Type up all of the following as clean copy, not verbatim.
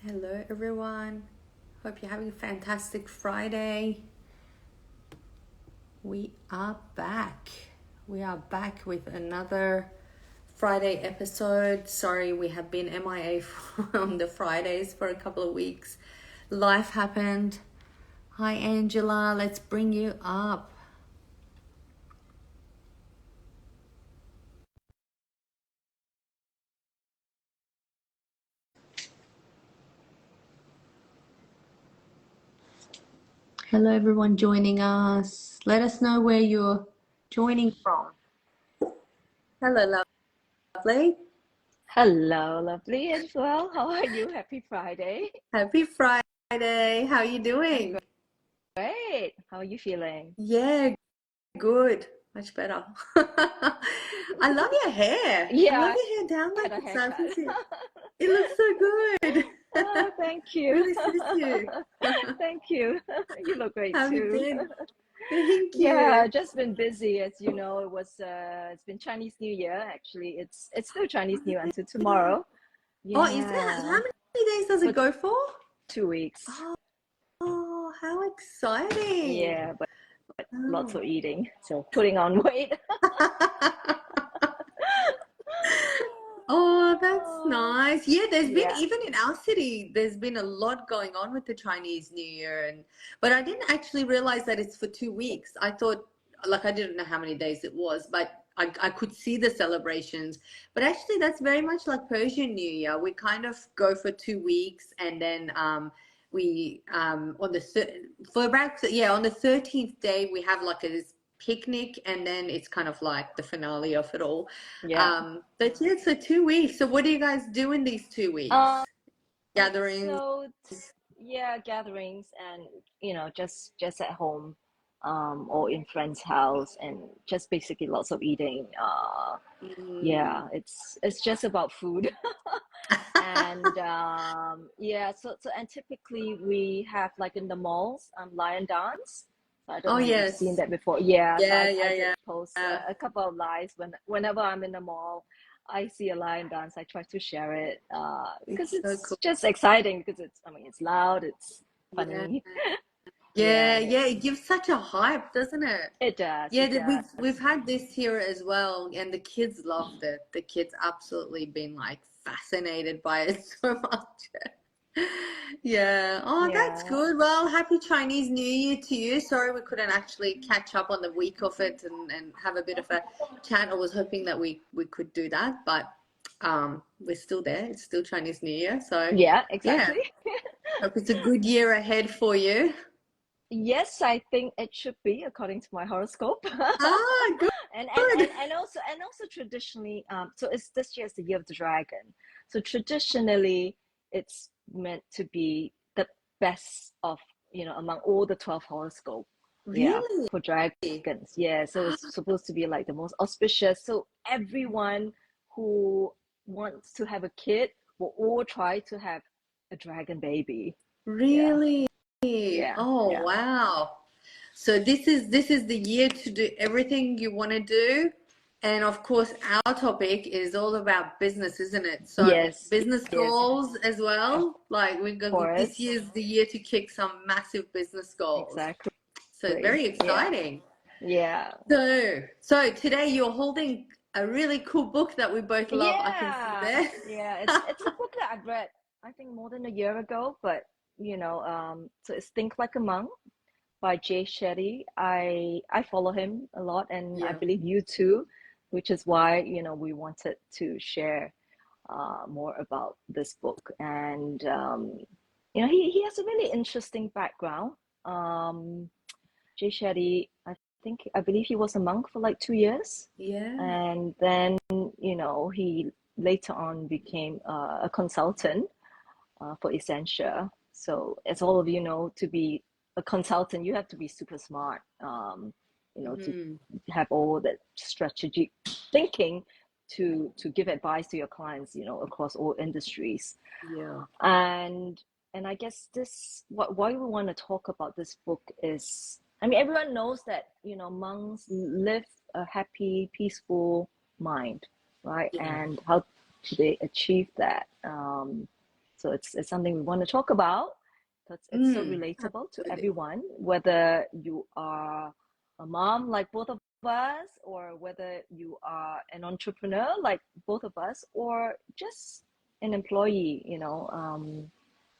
Hello, everyone. Hope you're having a fantastic Friday. We are back. We are back with another Friday episode. Sorry, we have been MIA from the Fridays for a couple of weeks. Life happened. Hi, Angela. Let's bring you up. Hello, everyone joining us. Let us know where you're joining from. Hello, lovely. Hello, lovely as well. How are you? Happy Friday. Happy Friday. How are you I'm doing? great. How are you feeling? Yeah, good. Much better. I love your hair. I love Yeah, your hair down I like had a it's up. haircut. It looks so good. Oh, thank you. Really suits you. Thank you. You look great How have you too. been? Thank Yeah, you. just been busy. As you know, it's been Chinese New Year. Actually, it's still Chinese New Year until Yeah. tomorrow. Oh, is it? How Yeah, many days does for it go for? 2 weeks. Oh, how exciting. Yeah, but lots Oh. of eating, so putting on weight. Oh, that's Oh, nice. Yeah, there's been yeah. even in our city, there's been a lot going on with the Chinese New Year and but I didn't actually realize that it's for 2 weeks. I thought like I didn't know how many days it was, but I could see the celebrations. But actually that's very much like Persian New Year. We kind of go for 2 weeks and then we on the for about yeah, on the 13th day we have like a picnic and then it's kind of like the finale of it all. Yeah. But yeah, so 2 weeks. So what do you guys do in these 2 weeks? Um, Gatherings. so yeah, gatherings and just at home, or in friends' house and just basically lots of eating. Mm. Yeah, it's just about food. And yeah, and typically we have like in the malls, lion dance. So I don't Oh know if you've seen yes. that before. Yeah, so Yeah, I yeah, did yeah. post a couple of lives whenever I'm in the mall, I see a lion dance. I try to share it because It's so it's cool. just exciting because I mean, it's loud, it's Yeah. funny. Yeah, Yeah, yeah, it gives such a hype, doesn't it? it does. Yeah, It that does. we've had this here as well, and the kids loved it. The kids absolutely been like fascinated by it so much. Yeah. Oh, that's Yeah. good. Well, happy Chinese New Year to you. Sorry we couldn't actually catch up on the week of it and have a bit of a chat. I was hoping that we could do that, but we're still there. It's still Chinese New Year. So Yeah, yeah, exactly. hope it's a good year ahead for you. Yes, I think it should be according to my horoscope. Ah, good. And also traditionally, so it's this year is the year of the dragon. So traditionally it's meant to be the best of, among all the 12 horoscope. Yeah, Really? for dragons. Yeah, so it's supposed to be like the most auspicious. So everyone who wants to have a kid will all try to have a dragon baby. Yeah, Really? yeah, Oh, yeah. wow. So this is the year to do everything you want to do. And of course, our topic is all about business, isn't it? So Yes, business yes, goals as of well. Like we're going this course. year's the year to kick some massive business goals. Exactly. So very Yeah. exciting. Yeah. So today you're holding a really cool book that we both love. I can see Yeah. there. Yeah. It's a book that I've read, I think more than a year ago, but so it's Think Like a Monk by Jay Shetty. I follow him a lot and I Yeah. believe you too, which is why, we wanted to share more about this book. And he has a really interesting background. Um Jay Shetty, I believe he was a monk for like 2 years, Yeah. and then he later on became a consultant for Essentia. So as all of you know, to be a consultant, you have to be super smart. To Hmm. have all that strategic thinking to give advice to your clients, across all industries. Yeah. And I guess why we want to talk about this book is, I mean, everyone knows that, monks live a happy, peaceful mind, right? Yeah. And how do they achieve that? So it's something we want to talk about because it's so relatable to everyone, whether you are a mom like both of us, or whether you are an entrepreneur like both of us, or just an employee,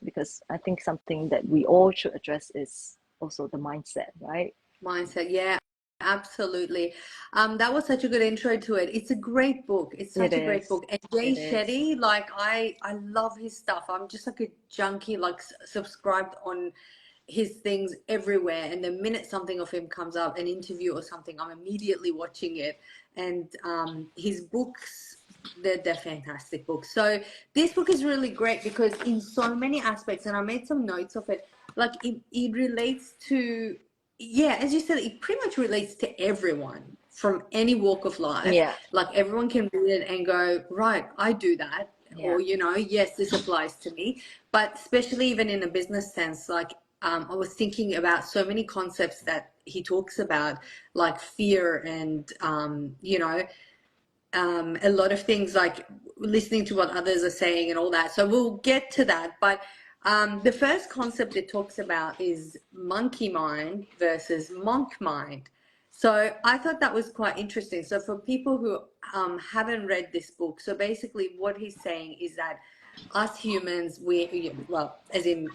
because I think something that we all should address is also the mindset, right? Mindset, yeah, absolutely. That was such a good intro to it. It's a great book. It's It such a great is. book. And Jay It is. Shetty, like I love his stuff. I'm just like a junkie, like subscribed on his things everywhere. And the minute something of him comes up, an interview or something, I'm immediately watching it. And his books, they're fantastic books. So this book is really great because in so many aspects, and I made some notes of it, like it relates to, yeah, as you said, it pretty much relates to everyone from any walk of life. Yeah. Like everyone can read it and go, right, I do that. Yeah. Or, yes, this applies to me. But especially even in a business sense, like I was thinking about so many concepts that he talks about, like fear and, a lot of things like listening to what others are saying and all that. So we'll get to that. But the first concept it talks about is monkey mind versus monk mind. So I thought that was quite interesting. So for people who haven't read this book, so basically what he's saying is that us humans, well, as in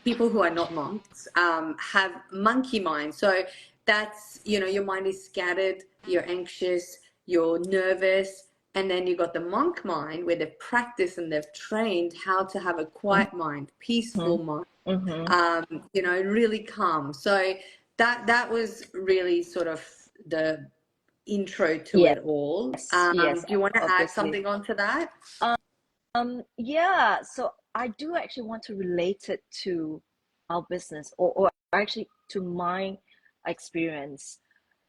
people who are not monks, have monkey mind. So that's, your mind is scattered, you're anxious, you're nervous, and then you got the monk mind where they've practiced and they've trained how to have a quiet mind, peaceful mind, really calm. So that was really sort of the intro to Yes. it all. Yes. Do you want to add Obviously. something onto that? Yeah. So I do actually want to relate it to our business, or actually to my experience.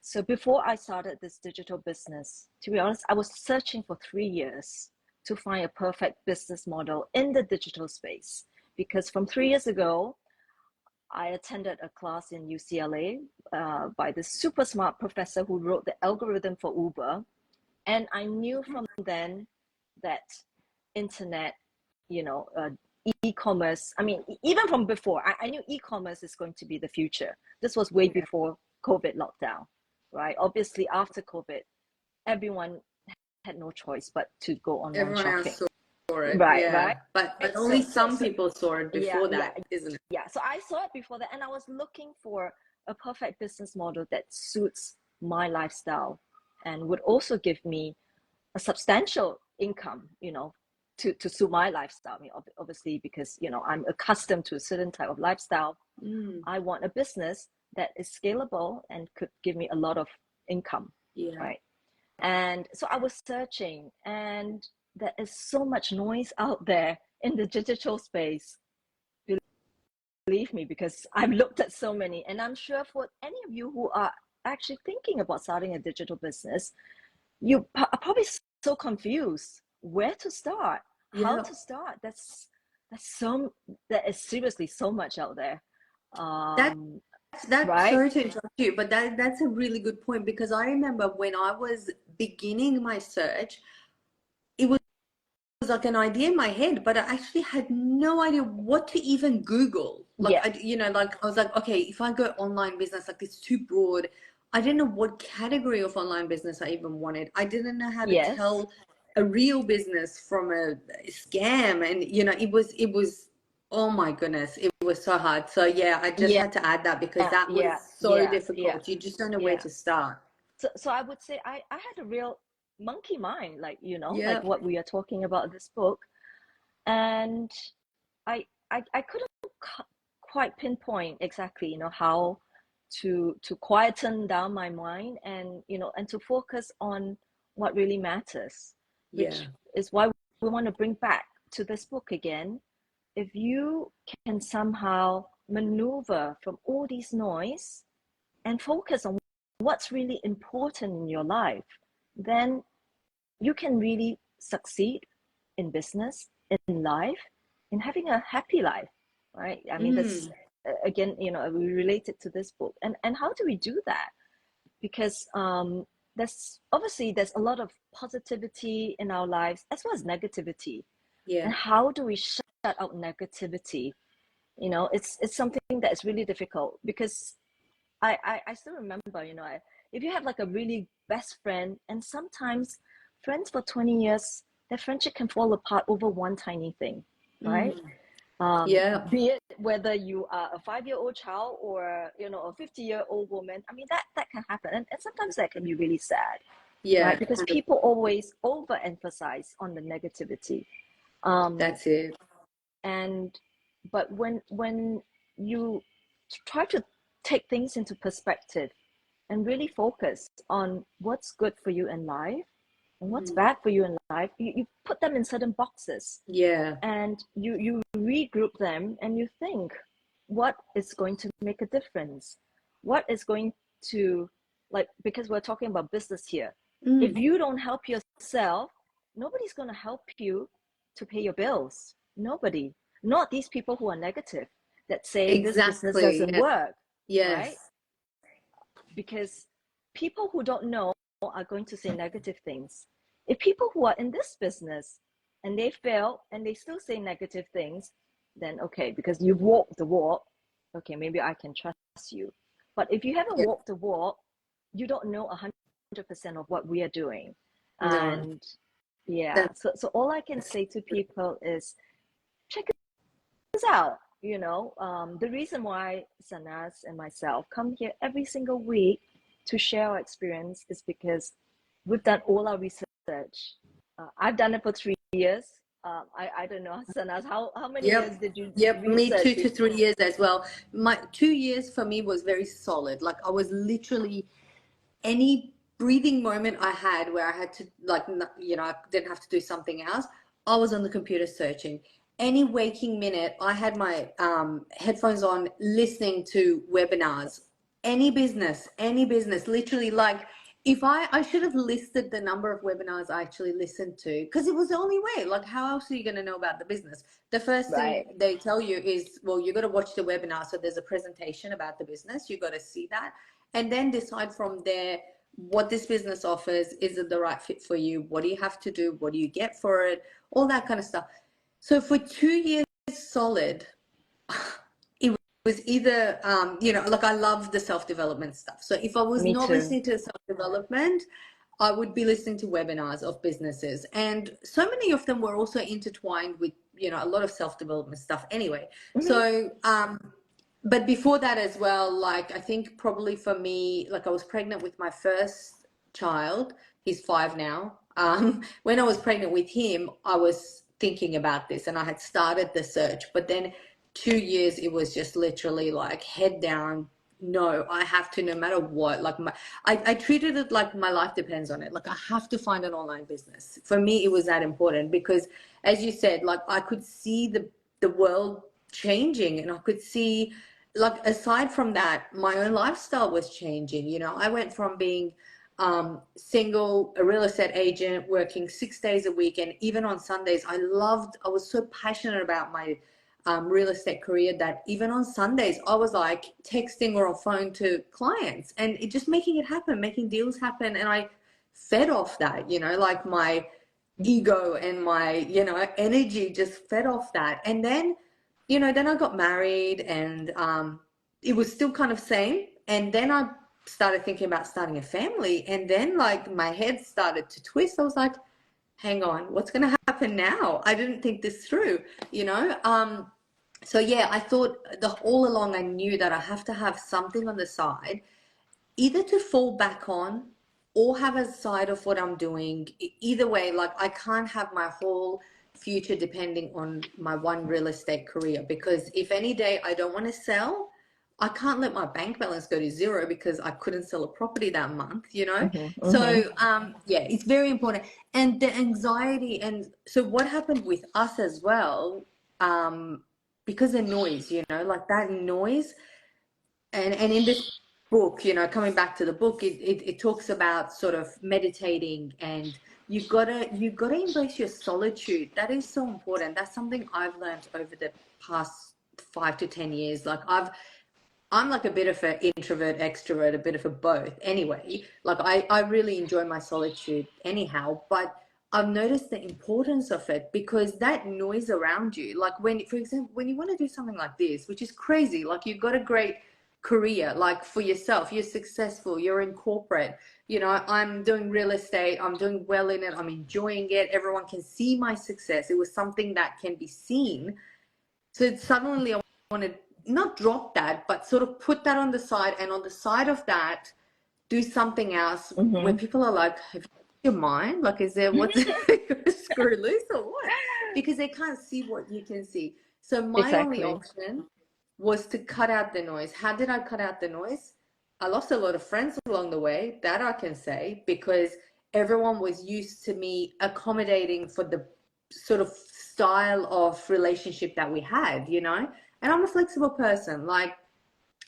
So before I started this digital business, to be honest, I was searching for 3 years to find a perfect business model in the digital space. Because from 3 years ago, I attended a class in UCLA by this super smart professor who wrote the algorithm for Uber. And I knew from then that internet, e-commerce, I mean, even from before, I knew e-commerce is going to be the future. This was way before COVID lockdown, right? Obviously, after COVID, everyone had no choice but to go online Everyone shopping. else saw it, Right, yeah. right. But only some people saw it Yeah, before yeah, that, isn't it? yeah. So I saw it before that, and I was looking for a perfect business model that suits my lifestyle and would also give me a substantial income, to suit my lifestyle. I mean, obviously, because I'm accustomed to a certain type of lifestyle. I want a business that is scalable and could give me a lot of income, Yeah. right? And so I was searching, and there is so much noise out there in the digital space. Believe me, because I've looked at so many, and I'm sure for any of you who are actually thinking about starting a digital business, you are probably so confused where to start, how Yeah. to start. There is seriously so much out there. That's Right? sorry to interrupt you, but that's a really good point because I remember when I was beginning my search, it was like an idea in my head, but I actually had no idea what to even Google. Like Yeah. I was like, okay, if I go online business, like it's too broad. I didn't know what category of online business I even wanted. I didn't know how to Yes. tell a real business from a scam, and it was oh my goodness, it was so hard. So yeah, I just Yeah. had to add that because that was Yeah. so Yeah. Yeah. difficult. You just don't know where Yeah. to start. So I would say I had a real monkey mind, like, like Yeah. what we are talking about in this book. And I couldn't quite pinpoint exactly, how to quieten down my mind, and and to focus on what really matters, Yeah. which is why we want to bring back to this book again. If you can somehow maneuver from all these noise and focus on what's really important in your life, then you can really succeed in business, in life, in having a happy life, right? I mean, that's again, we relate it to this book. And how do we do that? Because there's a lot of positivity in our lives as well as negativity. And Yeah. how do we shut out negativity? You know, it's something that is really difficult because I still remember, you know, if you have like a really best friend, and sometimes friends for 20 years, their friendship can fall apart over one tiny thing, right? Mm. Yeah. Be it whether you are a 5-year-old child or, you know, a 50-year-old woman. I mean, that can happen. And sometimes that can be really sad, right? Yeah. Because people always overemphasize on the negativity. Um, That's it. and but when you try to take things into perspective and really focus on what's good for you in life and what's Mm. bad for you in life, you put them in certain boxes Yeah. and you regroup them and you think what is going to make a difference, what is going to, like, because we're talking about business here, if Mm. you don't help yourself, nobody's going to help you to pay your bills. Nobody. Not these people who are negative, that say this business Exactly. doesn't Yes. work, right? Yes. Because people who don't know are going to say negative things. If people who are in this business and they fail and they still say negative things, then okay, because you've walked the walk, okay, maybe I can trust you. But if you haven't Yeah. walked the walk, you don't know 100% of what we are doing. No. And yeah, That. so all I can say to people is check this out. You know, the reason why Sanas and myself come here every single week to share our experience is because we've done all our research. I've done it for 3 years. I don't know, Sanas, how many years Yep. did you Yep. Me research 2 to 3 years as well. My 2 years for me was very solid. Like I was literally any breathing moment I had where I had to like I didn't have to do something else, I was on the computer searching. Any waking minute I had my headphones on listening to webinars. Any business literally, like if I should have listed the number of webinars I actually listened to, because it was the only way. Like how else are you going to know about the business? The first thing right? they tell you is, well, you got to watch the webinar, so there's a presentation about the business, you got to see that, and then decide from there what this business offers. Is it the right fit for you? What do you have to do? What do you get for it? All that kind of stuff. So for 2 years solid, it was either like I love the self-development stuff. So if I was Me not too. listening to self-development, I would be listening to webinars of businesses, and so many of them were also intertwined with a lot of self-development stuff anyway. Mm-hmm. So but before that as well, like I think probably for me, like I was pregnant with my first child. He's 5 now. When I was pregnant with him, I was thinking about this and I had started the search, but then 2 years it was just literally like head down. No, I have to, no matter what. Like I treated it like my life depends on it. Like I have to find an online business. For me, it was that important because, as you said, like I could see the world changing, and I could see, like aside from that, my own lifestyle was changing. I went from being single, a real estate agent, working 6 days a week, and even on Sundays, I was so passionate about my real estate career that even on Sundays, I was like texting or on phone to clients and it just making it happen, making deals happen. And I fed off that, like my ego and my, energy just fed off that. And then, then I got married and it was still kind of same. And then I started thinking about starting a family. And then like my head started to twist. I was like, hang on, what's going to happen now? I didn't think this through, you know? So yeah, I thought all along I knew that I have to have something on the side, either to fall back on or have a side of what I'm doing. Either way, like I can't have my whole future depending on my one real estate career, because if any day I don't want to sell, I can't let my bank balance go to zero because I couldn't sell a property that month. Mm-hmm. Mm-hmm. So yeah, it's very important. And the anxiety, and so what happened with us as well, because of noise, like that noise, and in this book, coming back to the book, it talks about sort of meditating, and you gotta embrace your solitude. That is so important. That's something I've learned over the past 5 to 10 years. Like I'm like a bit of an introvert, extrovert, a bit of a both. Anyway, like I really enjoy my solitude anyhow, but I've noticed the importance of it, because that noise around you, like when, for example, when you want to do something like this, which is crazy, like you've got a great career, like for yourself, you're successful, you're in corporate, you know, I'm doing real estate, I'm doing well in it, I'm enjoying it, everyone can see my success. It was something that can be seen. So suddenly I want to not drop that, but sort of put that on the side, and on the side of that, do something else where Mm-hmm. people are like, have you lost your mind? Like, is there what's screw loose or what? Because they can't see what you can see. So my only Exactly. option was to cut out the noise. How did I cut out the noise? I lost a lot of friends along the way, that I can say, because everyone was used to me accommodating for the sort of style of relationship that we had, you know? And I'm a flexible person. Like,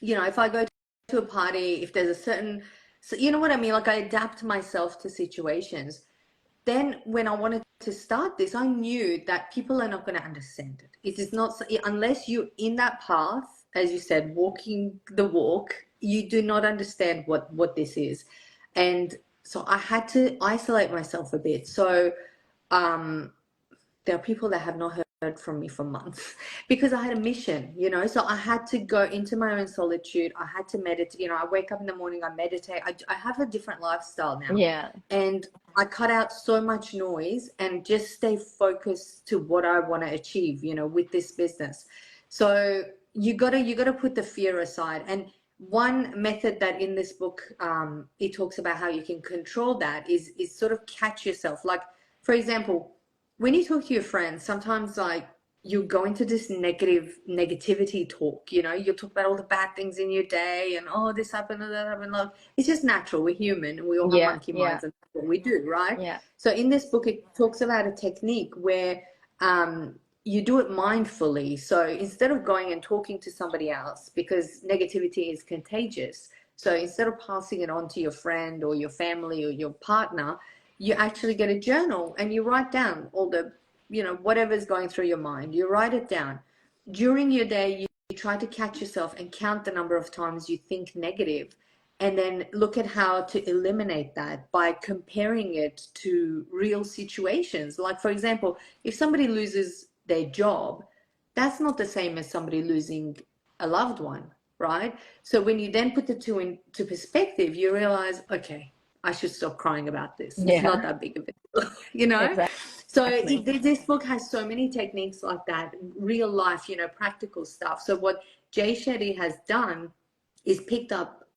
you know, if I go to a party, if there's a certain, so you know what I mean? Like I adapt myself to situations. Then when I wanted to start this, I knew that people are not going to understand it. It is not, unless you're in that path, as you said, walking the walk, you do not understand what this is. And so I had to isolate myself a bit. So there are people that have not heard from me for months because I had a mission, you know. So I had to go into my own solitude. I had to meditate. You know, I wake up in the morning, I meditate. I have a different lifestyle now. Yeah. And I cut out so much noise and just stay focused to what I want to achieve, you know, with this business. So you gotta put the fear aside. And one method that in this book it talks about how you can control that is sort of catch yourself. Like, for example, when you talk to your friends, sometimes like you go into this negativity talk, you know, you'll talk about all the bad things in your day and oh, this happened and that happened. Like, it's just natural. We're human and we all have Yeah. monkey Yeah. minds, and that's what we do, right? Yeah. So in this book, it talks about a technique where you do it mindfully. So instead of going and talking to somebody else, because negativity is contagious, so instead of passing it on to your friend or your family or your partner, you actually get a journal and you write down all the, you know, whatever's going through your mind. You write it down. During your day, you try to catch yourself and count the number of times you think negative, and then look at how to eliminate that by comparing it to real situations. Like, for example, if somebody loses their job, that's not the same as somebody losing a loved one, right? So when you then put the two into perspective, you realize, okay, I should stop crying about this. It's not Yeah. that big of a deal, you know? So Exactly. this book has so many techniques like that, real life, you know, practical stuff. So what Jay Shetty has done is picked up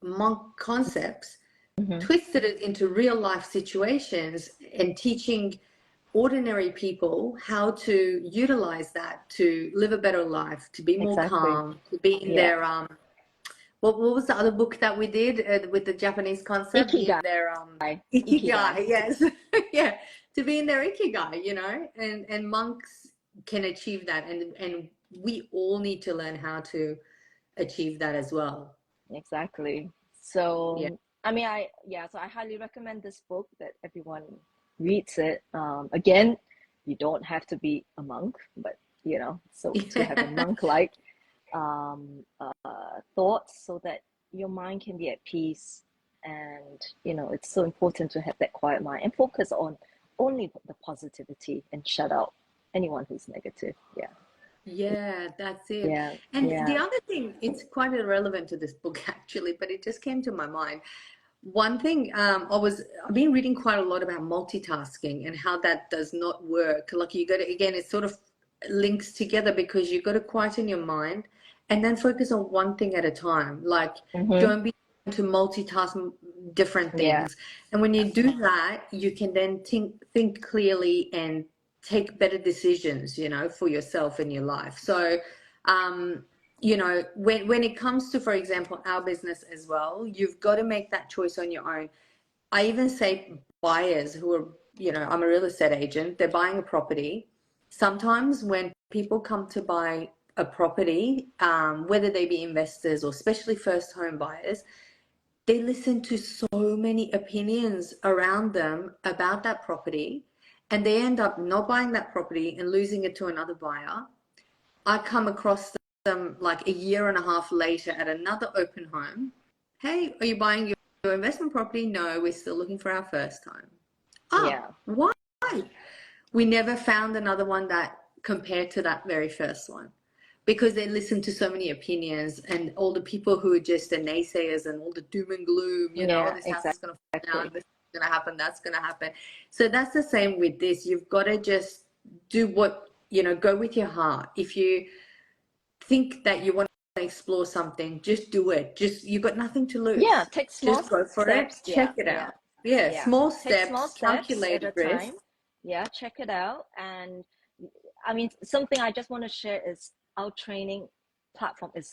monk concepts, Mm-hmm. twisted it into real life situations, and teaching ordinary people how to utilize that to live a better life, to be more Exactly. calm, to be in Yeah. their what was the other book that we did with the Japanese concept? Be in Ikigai. their Ikigai. ikigai, yes. Yeah, to be in their ikigai, you know, and monks can achieve that, and we all need to learn how to achieve that as well. Exactly. Yeah. So, I mean, so I highly recommend this book that everyone reads it. Again, you don't have to be a monk, but so to have a monk-like thoughts so that your mind can be at peace. And, it's so important to have that quiet mind and focus on only the positivity and shut out anyone who's negative. Yeah. Yeah, that's it. Yeah. And the Yeah. other thing, it's quite irrelevant to this book actually, but it just came to my mind. One thing, I've been reading quite a lot about multitasking and how that does not work. Like you got to, again, it sort of links together because you got to quieten your mind and then focus on one thing at a time. Like, Mm-hmm. don't be trying to multitask different Yeah. things. And when you do that, you can then think clearly and take better decisions, you know, for yourself in your life. So, you know, when it comes to, for example, our business as well, you've got to make that choice on your own. I even say buyers who are, you know, I'm a real estate agent, they're buying a property. Sometimes when people come to buy a property, whether they be investors or especially first home buyers, they listen to so many opinions around them about that property, and they end up not buying that property and losing it to another buyer. I come across them like a year and a half later at another open home. Hey, are you buying your investment property? No, we're still looking for our first home. Oh, Yeah. why? we never found another one that compared to that very first one, because they listened to so many opinions and all the people who are just the naysayers and all the doom and gloom, you know, Yeah, this house is going to fall exactly. down, this is going to happen, that's going to happen. So that's the same with this. You've got to just do what, you know, go with your heart. If you think that you want to explore something, just do it. Just, you got nothing to Yeah, lose. take small Just go for it. steps. Yeah, Check it yeah, out. Yeah, yeah. small Take small steps, steps at calculated a risk. time. Yeah, check it out. And I mean, something I just want to share is our training platform is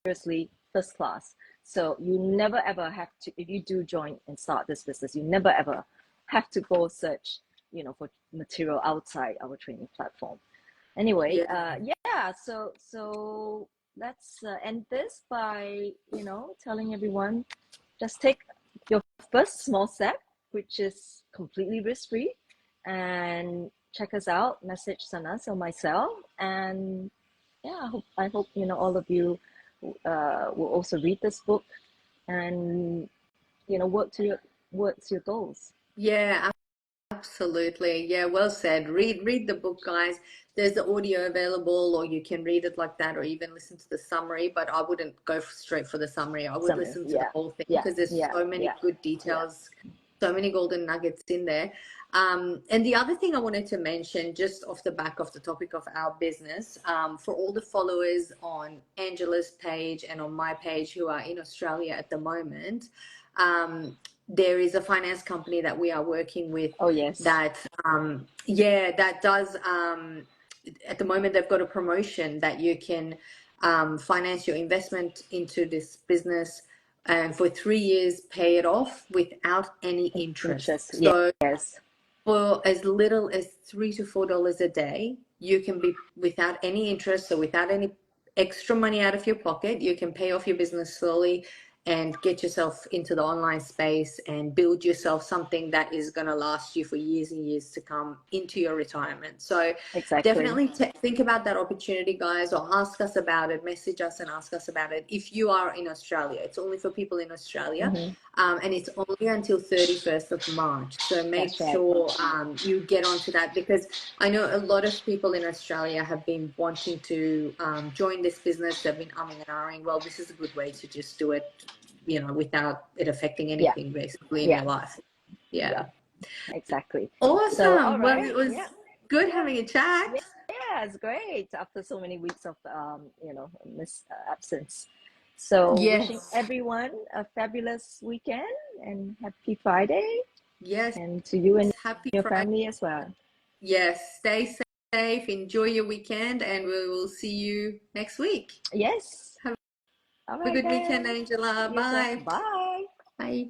seriously first class. So you never ever have to, if you do join and start this business, you never ever have to go search, you know, for material outside our training platform. Anyway, Yeah. yeah. So let's end this by, you know, telling everyone, just take your first small step, which is completely risk-free, and check us out, message Sanas or myself. And yeah, I hope, you know, all of you will also read this book and, you know, work towards your goals. Yeah, absolutely. Yeah, well said. Read the book, guys. There's the audio available, or you can read it like that, or even listen to the summary. But I wouldn't go straight for the summary. I would Summary. listen to the Yeah, whole thing yeah, because there's yeah, so many yeah, good yeah. details, so many golden nuggets in there. And the other thing I wanted to mention, just off the back of the topic of our business, for all the followers on Angela's page and on my page who are in Australia at the moment, there is a finance company that we are working with Oh, yes. that yeah, that does at the moment they've got a promotion that you can finance your investment into this business and for 3 years pay it off without any interest. Interest. So Yes. for as little as $3 to $4 a day, you can be without any interest, so without any extra money out of your pocket, you can pay off your business slowly and get yourself into the online space and build yourself something that is going to last you for years and years to come into your retirement. So Exactly. definitely think about that opportunity, guys, or ask us about it, message us and ask us about it. If you are in Australia, it's only for people in Australia. Mm-hmm. And it's only until 31st of March. So make That's right. sure you get onto that, because I know a lot of people in Australia have been wanting to join this business. They've been umming and ahhing. Well, this is a good way to just do it, you know, without it affecting Yeah. anything basically in Yeah. your life. Yeah. Yeah. Exactly. So, all Awesome. Well, right. it was Yeah. good Yeah. having a chat. Yeah. It's great after so many weeks of, you know, absence. So, wishing Yes. everyone a fabulous weekend and happy Friday, Yes. and to you and Happy your Friday. family as well. Yes. Stay safe. Enjoy your weekend, and we will see you next week. Yes. Have All a right good weekend, then. Angela. You as well. Bye. Bye. Bye.